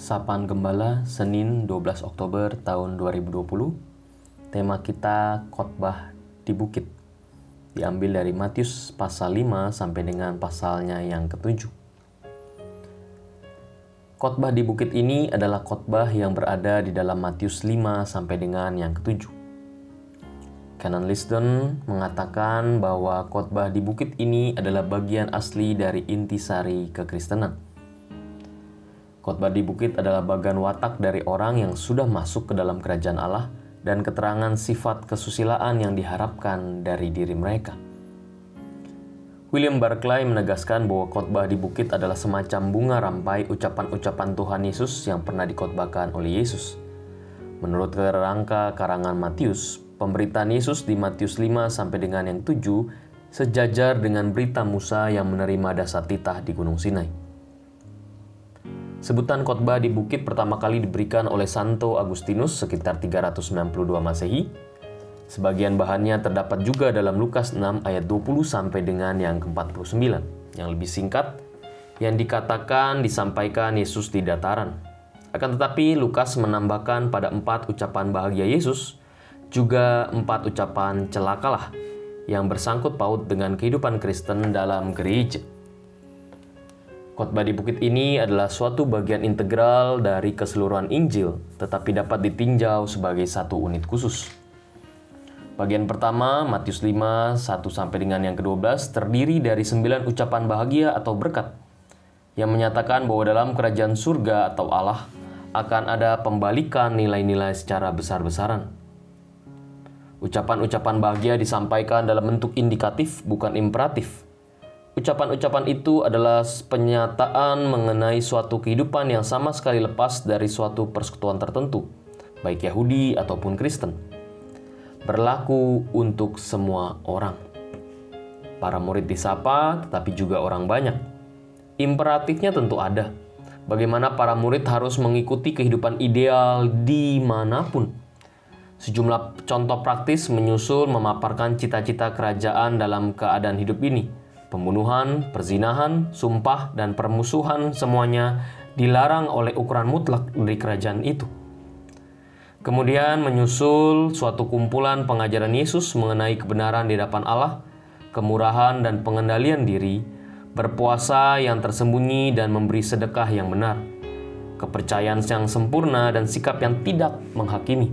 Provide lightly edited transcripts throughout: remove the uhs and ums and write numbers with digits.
Sapaan Gembala, Senin 12 Oktober tahun 2020. Tema kita khotbah di bukit. Diambil dari Matius pasal 5 sampai dengan pasalnya yang ke-7. Khotbah di bukit ini adalah khotbah yang berada di dalam Matius 5 sampai dengan yang ke-7. Canon Liston mengatakan bahwa khotbah di bukit ini adalah bagian asli dari intisari kekristenan. Khotbah di bukit adalah bagian watak dari orang yang sudah masuk ke dalam kerajaan Allah dan keterangan sifat kesusilaan yang diharapkan dari diri mereka. William Barclay menegaskan bahwa khotbah di bukit adalah semacam bunga rampai ucapan-ucapan Tuhan Yesus yang pernah dikhotbahkan oleh Yesus. Menurut kerangka karangan Matius, pemberitaan Yesus di Matius 5 sampai dengan yang 7 sejajar dengan berita Musa yang menerima dasar titah di Gunung Sinai. Sebutan khotbah di bukit pertama kali diberikan oleh Santo Agustinus sekitar 392 Masehi. Sebagian bahannya terdapat juga dalam Lukas 6 ayat 20 sampai dengan yang ke-49, yang lebih singkat, yang dikatakan disampaikan Yesus di dataran. Akan tetapi Lukas menambahkan pada 4 ucapan bahagia Yesus, juga 4 ucapan celakalah, yang bersangkut paut dengan kehidupan Kristen dalam gereja. Khotbah di bukit ini adalah suatu bagian integral dari keseluruhan Injil, tetapi dapat ditinjau sebagai satu unit khusus. Bagian pertama, Matius 5, 1 sampai dengan yang ke-12, terdiri dari 9 ucapan bahagia atau berkat, yang menyatakan bahwa dalam kerajaan surga atau Allah akan ada pembalikan nilai-nilai secara besar-besaran. Ucapan-ucapan bahagia disampaikan dalam bentuk indikatif, bukan imperatif. Ucapan-ucapan itu adalah penyataan mengenai suatu kehidupan yang sama sekali lepas dari suatu persekutuan tertentu, baik Yahudi ataupun Kristen. Berlaku untuk semua orang. Para murid disapa, tetapi juga orang banyak. Imperatifnya tentu ada. Bagaimana para murid harus mengikuti kehidupan ideal dimanapun. Sejumlah contoh praktis menyusul memaparkan cita-cita kerajaan dalam keadaan hidup ini. Pembunuhan, perzinahan, sumpah, dan permusuhan semuanya dilarang oleh ukuran mutlak dari kerajaan itu. Kemudian menyusul suatu kumpulan pengajaran Yesus mengenai kebenaran di hadapan Allah, kemurahan dan pengendalian diri, berpuasa yang tersembunyi dan memberi sedekah yang benar, kepercayaan yang sempurna dan sikap yang tidak menghakimi.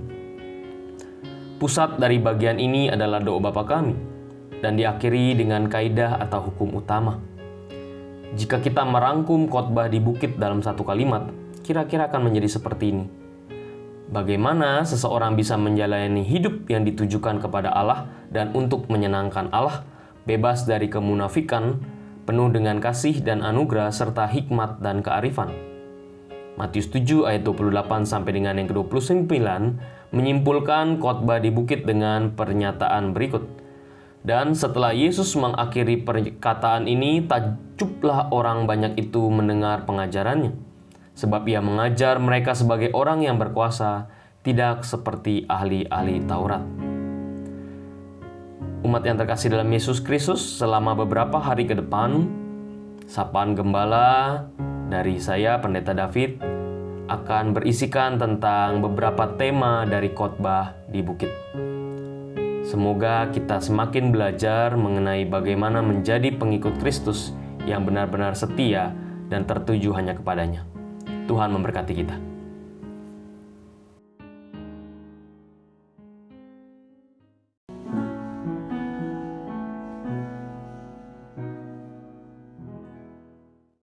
Pusat dari bagian ini adalah doa Bapa kami, dan diakhiri dengan kaidah atau hukum utama. Jika kita merangkum khotbah di bukit dalam satu kalimat, kira-kira akan menjadi seperti ini. Bagaimana seseorang bisa menjalani hidup yang ditujukan kepada Allah dan untuk menyenangkan Allah, bebas dari kemunafikan, penuh dengan kasih dan anugerah serta hikmat dan kearifan. Matius 7 ayat 28 sampai dengan yang ke-29 menyimpulkan khotbah di bukit dengan pernyataan berikut. Dan setelah Yesus mengakhiri perkataan ini, takjublah orang banyak itu mendengar pengajarannya. Sebab ia mengajar mereka sebagai orang yang berkuasa, tidak seperti ahli-ahli Taurat. Umat yang terkasih dalam Yesus Kristus, selama beberapa hari ke depan, Sapaan Gembala dari saya, Pendeta David, akan berisikan tentang beberapa tema dari khotbah di bukit. Semoga kita semakin belajar mengenai bagaimana menjadi pengikut Kristus yang benar-benar setia dan tertuju hanya kepadanya. Tuhan memberkati kita.